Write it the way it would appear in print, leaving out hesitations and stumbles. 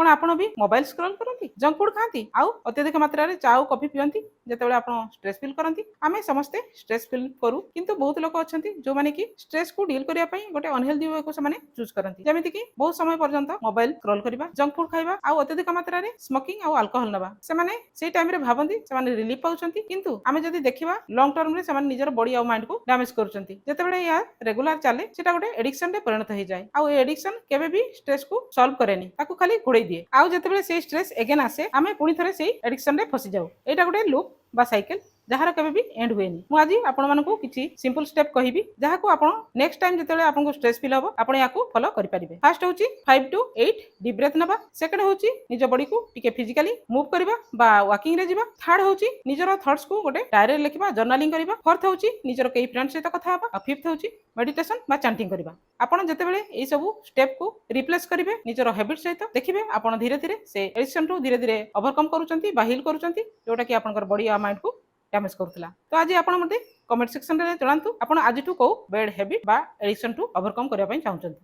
कौन आपण भी मोबाइल स्क्रॉल करती जंक फूड खाती आउ अत्यधिक मात्रा रे चाउ कॉफी पियंती जेतेबेले आपण स्ट्रेस फील करती आमे समस्ते स्ट्रेस फील करू किंतु बहुत लोक अछंती जो माने कि स्ट्रेस को डील करिया पई गोटे अनहेल्दी वे को से माने चूज करती जेमिति कि बहुत समय पर्यंत मोबाइल स्क्रॉल करिबा जंक फूड खाइबा आउ अत्यधिक मात्रा रे स्मोकिंग आउ अल्कोहल नबा से माने सेई टाइम रे भाबंती से माने रिलीफ पाउछंती किंतु आमे जदी देखिबा लॉन्ग टर्म रे से माने निजर बॉडी आउ माइंड को डैमेज करूछंती जेतेबेले या रेगुलर चले सेटा गोटे एडिक्शन रे परिणत हो जाय आउ एडिक्शन केबे भी स्ट्रेस को सॉल्व करेनी ताकू खाली घोड़े दिए आउ जेतेबेले से स्ट्रेस एगेन आसे आमे पुनी थरे सेई एडिक्शन रे फसी जाऊ एटा गोटे लूप बा साइकिल जहार केबे भी एंड हुएनी मु आज आपण मानकू किछि सिंपल स्टेप कहिबी जहाकू आपण नेक्स्ट टाइम जेतेबेले आपनको स्ट्रेस फील हबो आपण याकू फॉलो करि परिबे फर्स्ट होची 5 टू 8 डीप ब्रेथ नबा सेकंड होची निज बॉडी को टिके फिजिकली मूव करबा बा वॉकिंग रे जिबा थर्ड होची निजर थॉट्स को गोटे डायरी लिखबा जर्नलिंग करबा फोर्थ होची निजर केई फ्रेंड सहित कथा हबा आ फिफ्थ होची मेडिटेशन बा चैंटिंग करबा आपण जेतेबेले एई सब स्टेप को रिप्लेस करिवे निजर हैबिट सहित देखिबे आपण धीरे धीरे से एडिक्शन टू धीरे धीरे ओवरकम करूचंती बा हील करूचंती जोटा कि आपनकर बॉडी आ माइंड को डैमेज करूला तो आज आपण मते कमेंट सेक्शन रे जणांतु आपण आज टू को बैड हैबिट बा एडिक्शन टू ओवरकम करिया पई चाहउचंती।